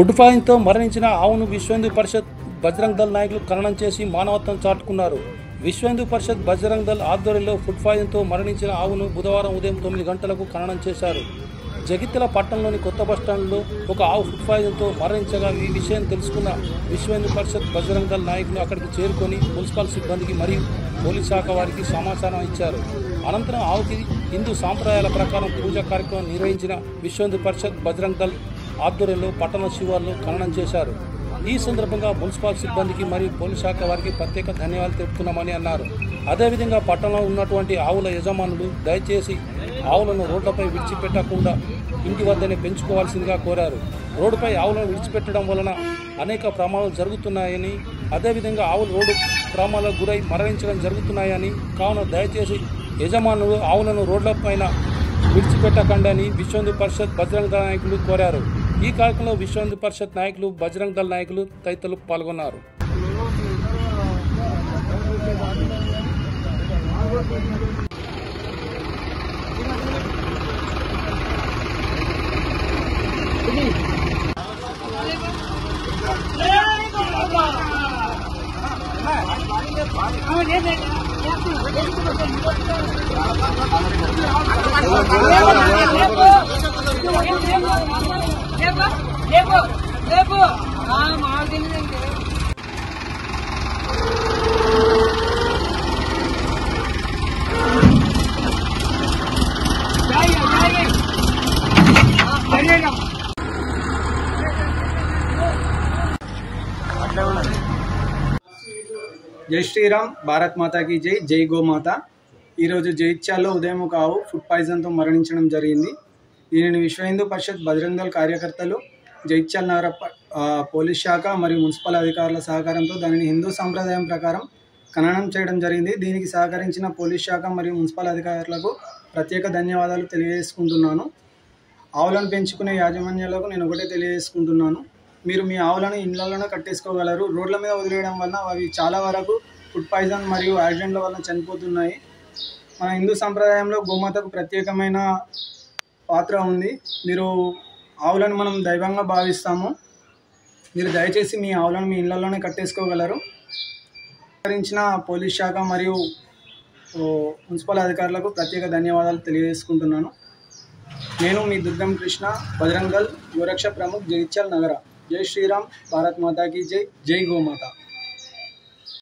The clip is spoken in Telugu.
ఫుడ్ పాయిజన్తో మరణించిన ఆవును విశ్వ హిందూ పరిషత్ బజరంగ్ దళ్ నాయకులు ఖననం చేసి మానవత్వం చాటుకున్నారు. విశ్వ హిందూ పరిషత్ బజరంగ్ దళ్ ఆధ్వర్యంలో ఫుడ్ పాయిజన్తో మరణించిన ఆవును బుధవారం ఉదయం 9 గంటలకు ఖననం చేశారు. జగిత్యాల పట్టణంలోని కొత్త బస్టాండ్లో ఒక ఆవు ఫుడ్ పాయిజన్తో మరణించగా ఈ విషయం తెలుసుకున్న విశ్వ హిందూ పరిషత్ బజరంగ్ దళ్ నాయకులు అక్కడికి చేరుకొని మున్సిపల్ సిబ్బందికి మరియు పోలీస్ శాఖ వారికి సమాచారం ఇచ్చారు. అనంతరం ఆవుకి హిందూ సాంప్రదాయాల ప్రకారం పూజా కార్యక్రమం నిర్వహించిన విశ్వ హిందూ పరిషత్ బజరంగ్ దళ్ ఆధ్వర్యంలో పట్టణ శివార్లో ఖననం చేశారు. ఈ సందర్భంగా మున్సిపల్ సిబ్బందికి మరియు పోలీస్ శాఖ వారికి ప్రత్యేక ధన్యవాదాలు తెలుపుతున్నామని అన్నారు. అదేవిధంగా పట్టణంలో ఉన్నటువంటి ఆవుల యజమానులు దయచేసి ఆవులను రోడ్లపై విడిచిపెట్టకుండా ఇంటి వద్దనే పెంచుకోవాల్సిందిగా కోరారు. రోడ్డుపై ఆవులను విడిచిపెట్టడం వలన అనేక ప్రమాదాలు జరుగుతున్నాయని, అదేవిధంగా ఆవులు రోడ్డు ప్రమాదాలకు గురై మరణించడం జరుగుతున్నాయని, కావున దయచేసి యజమానులు ఆవులను రోడ్లపైన విడిచిపెట్టకండి విశ్వ హిందూ పరిషత్ బజరంగ్ దళ నాయకులు కోరారు. ఈ కార్యక్రమంలో విశ్వ హిందూ పరిషత్ నాయకులు, బజరంగ్ దళ నాయకులు తదితరులు పాల్గొన్నారు. జై శ్రీరామ్, భారత్ మాతాకి జై, జై గోమాత. ఈరోజు జగిత్యాల్లో ఉదయం ఒక ఆవు ఫుడ్ పాయిజన్తో మరణించడం జరిగింది. దీనిని విశ్వ హిందూ పరిషత్ బజరంగ్ దళ్ కార్యకర్తలు, జగిత్యాల నగర పోలీస్ శాఖ మరియు మున్సిపల్ అధికారుల సహకారంతో దానిని హిందూ సాంప్రదాయం ప్రకారం ఖననం చేయడం జరిగింది. దీనికి సహకరించిన పోలీస్ శాఖ మరియు మున్సిపల్ అధికారులకు ప్రత్యేక ధన్యవాదాలు తెలియజేసుకుంటున్నాను. ఆవులను పెంచుకునే యాజమాన్యాలకు నేను ఒకటే తెలియజేసుకుంటున్నాను, మీరు మీ ఆవులను ఇళ్లలోనే కట్టేసుకోగలరు. రోడ్ల మీద వదిలేయడం వలన అవి చాలా వరకు ఫుడ్ పాయిజన్ మరియు యాక్సిడెంట్ల వలన చనిపోతున్నాయి. మన హిందూ సంప్రదాయంలో గోమాతకు ప్రత్యేకమైన పాత్ర ఉంది. మీరు ఆవులను మనం దైవంగా భావిస్తాము. మీరు దయచేసి మీ ఆవులను మీ ఇళ్లలోనే కట్టేసుకోగలరు. సహకరించిన పోలీస్ శాఖ మరియు మున్సిపల్ అధికారులకు ప్రత్యేక ధన్యవాదాలు తెలియజేసుకుంటున్నాను. నేను మీ దుర్గం కృష్ణ, బజరంగ్ దళ్ గోరక్ష ప్రముఖ్, జగిత్యాల నగర. జై శ్రీరామ్, భారత్ మాతాకి జై, జై గోమాత.